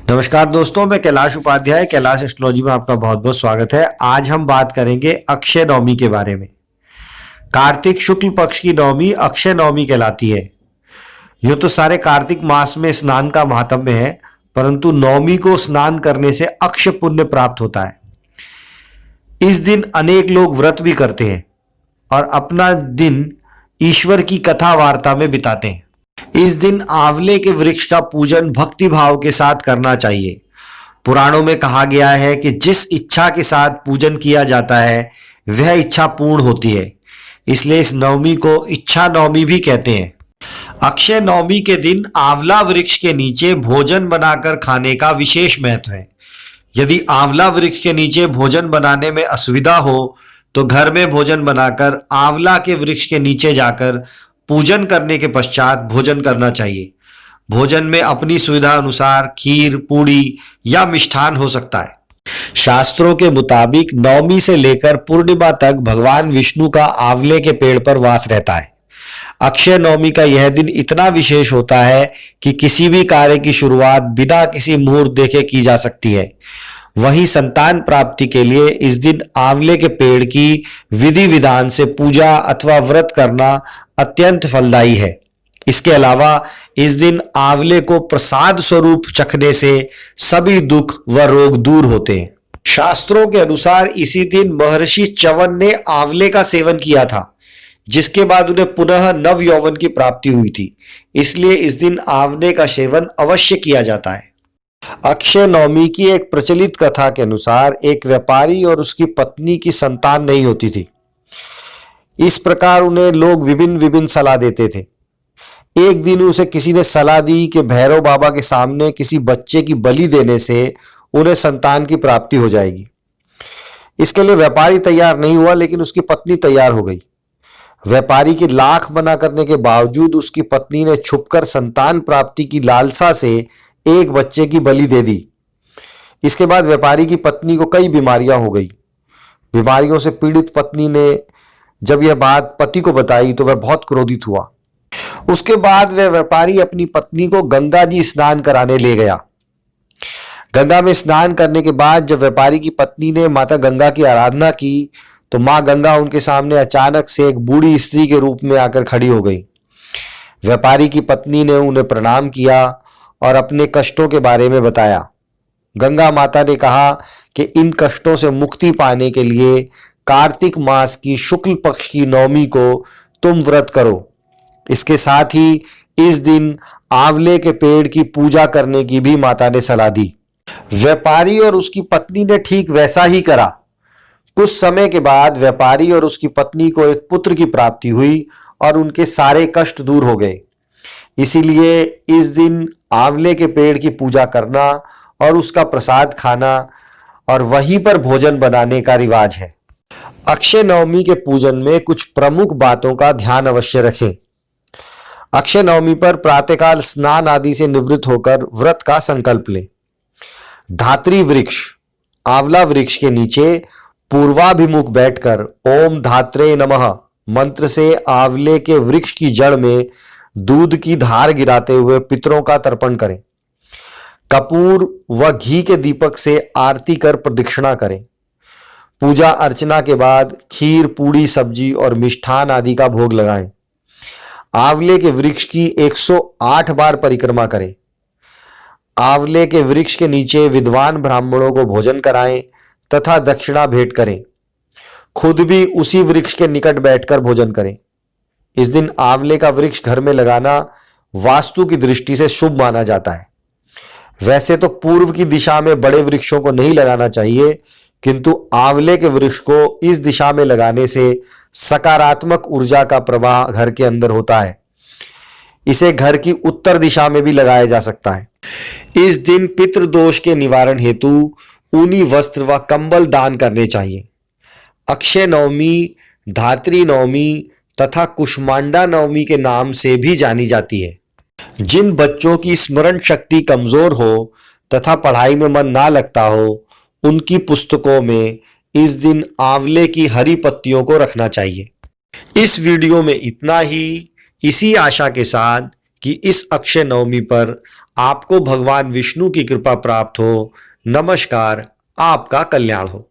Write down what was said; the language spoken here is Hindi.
नमस्कार दोस्तों, मैं कैलाश उपाध्याय कैलाश एस्ट्रोलॉजी में आपका बहुत बहुत स्वागत है। आज हम बात करेंगे अक्षय नवमी के बारे में। कार्तिक शुक्ल पक्ष की नवमी अक्षय नवमी कहलाती है। यूं तो सारे कार्तिक मास में स्नान का महात्म्य है, परंतु नवमी को स्नान करने से अक्षय पुण्य प्राप्त होता है। इस दिन अनेक लोग व्रत भी करते हैं और अपना दिन ईश्वर की कथा वार्ता में बिताते हैं। इस दिन आंवले के वृक्ष का पूजन भक्ति भाव के साथ करना चाहिए। पुराणों में कहा गया है कि जिस इच्छा के साथ पूजन किया जाता है वह इच्छा पूर्ण होती है, इसलिए इस नवमी को इच्छा नवमी भी कहते हैं। अक्षय नवमी के दिन आंवला वृक्ष के नीचे भोजन बनाकर खाने का विशेष महत्व है। यदि आंवला वृक्ष के नीचे भोजन बनाने में असुविधा हो तो घर में भोजन बनाकर आंवला के वृक्ष के नीचे जाकर पूजन करने के पश्चात भोजन करना चाहिए। भोजन में अपनी सुविधा अनुसार खीर, पूड़ी या मिष्ठान हो सकता है। शास्त्रों के मुताबिक नवमी से लेकर पूर्णिमा तक भगवान विष्णु का आंवले के पेड़ पर वास रहता है। अक्षय नवमी का यह दिन इतना विशेष होता है कि किसी भी कार्य की शुरुआत बिना किसी मुहूर्त देखे की जा सकती है। वहीं संतान प्राप्ति के लिए इस दिन आंवले के पेड़ की विधि विधान से पूजा अथवा व्रत करना अत्यंत फलदायी है। इसके अलावा इस दिन आंवले को प्रसाद स्वरूप चखने से सभी दुख व रोग दूर होते हैं। शास्त्रों के अनुसार इसी दिन महर्षि च्यवन ने आंवले का सेवन किया था, जिसके बाद उन्हें पुनः नव यौवन की प्राप्ति हुई थी। इसलिए इस दिन आंवले का सेवन अवश्य किया जाता है। अक्षय नवमी की एक प्रचलित कथा के अनुसार एक व्यापारी और उसकी पत्नी की संतान नहीं होती थी। इस प्रकार उन्हें लोग विभिन्न सलाह देते थे। एक दिन उसे किसी ने सलाह दी कि भैरव बाबा के सामने किसी बच्चे की बलि देने से उन्हें संतान की प्राप्ति हो जाएगी। इसके लिए व्यापारी तैयार नहीं हुआ, लेकिन उसकी पत्नी तैयार हो गई। व्यापारी की लाख मना करने के बावजूद उसकी पत्नी ने छुपकर संतान प्राप्ति की लालसा से एक बच्चे की बलि दे दी। इसके बाद व्यापारी की पत्नी को कई बीमारियां हो गई। बीमारियों से पीड़ित पत्नी ने जब यह बात पति को बताई तो वह बहुत क्रोधित हुआ। उसके बाद वह व्यापारी अपनी पत्नी को गंगा जी स्नान कराने ले गया। गंगा में स्नान करने के बाद जब व्यापारी की पत्नी ने माता गंगा की आराधना की तो मां गंगा उनके सामने अचानक से एक बूढ़ी स्त्री के रूप में आकर खड़ी हो गई। व्यापारी की पत्नी ने उन्हें प्रणाम किया और अपने कष्टों के बारे में बताया। गंगा माता ने कहा कि इन कष्टों से मुक्ति पाने के लिए कार्तिक मास की शुक्ल पक्ष की नवमी को तुम व्रत करो। इसके साथ ही इस दिन आंवले के पेड़ की पूजा करने की भी माता ने सलाह दी। व्यापारी और उसकी पत्नी ने ठीक वैसा ही करा। कुछ समय के बाद व्यापारी और उसकी पत्नी को एक पुत्र की प्राप्ति हुई और उनके सारे कष्ट दूर हो गए। इसीलिए इस दिन आंवले के पेड़ की पूजा करना और उसका प्रसाद खाना और वहीं पर भोजन बनाने का रिवाज है। अक्षय नवमी के पूजन में कुछ प्रमुख बातों का ध्यान अवश्य रखें। अक्षय नवमी पर प्रातःकाल स्नान आदि से निवृत्त होकर व्रत का संकल्प लें। धात्री वृक्ष आंवला वृक्ष के नीचे पूर्वाभिमुख बैठकर ओम धात्रे नमः मंत्र से आंवले के वृक्ष की जड़ में दूध की धार गिराते हुए पितरों का तर्पण करें। कपूर व घी के दीपक से आरती कर प्रदक्षिणा करें। पूजा अर्चना के बाद खीर, पूड़ी, सब्जी और मिष्ठान आदि का भोग लगाएं। आंवले के वृक्ष की 108 बार परिक्रमा करें। आंवले के वृक्ष के नीचे विद्वान ब्राह्मणों को भोजन कराएं तथा दक्षिणा भेंट करें। खुद भी उसी वृक्ष के निकट बैठकर भोजन करें। इस दिन आंवले का वृक्ष घर में लगाना वास्तु की दृष्टि से शुभ माना जाता है। वैसे तो पूर्व की दिशा में बड़े वृक्षों को नहीं लगाना चाहिए, किंतु आंवले के वृक्ष को इस दिशा में लगाने से सकारात्मक ऊर्जा का प्रवाह घर के अंदर होता है। इसे घर की उत्तर दिशा में भी लगाया जा सकता है। इस दिन पितृदोष के निवारण हेतु ऊनी वस्त्र व कंबल दान करने चाहिए। अक्षय नवमी, धात्री नवमी तथा कुष्मांडा नवमी के नाम से भी जानी जाती है। जिन बच्चों की स्मरण शक्ति कमजोर हो तथा पढ़ाई में मन ना लगता हो, उनकी पुस्तकों में इस दिन आंवले की हरी पत्तियों को रखना चाहिए। इस वीडियो में इतना ही। इसी आशा के साथ कि इस अक्षय नवमी पर आपको भगवान विष्णु की कृपा प्राप्त हो। नमस्कार, आपका कल्याण हो।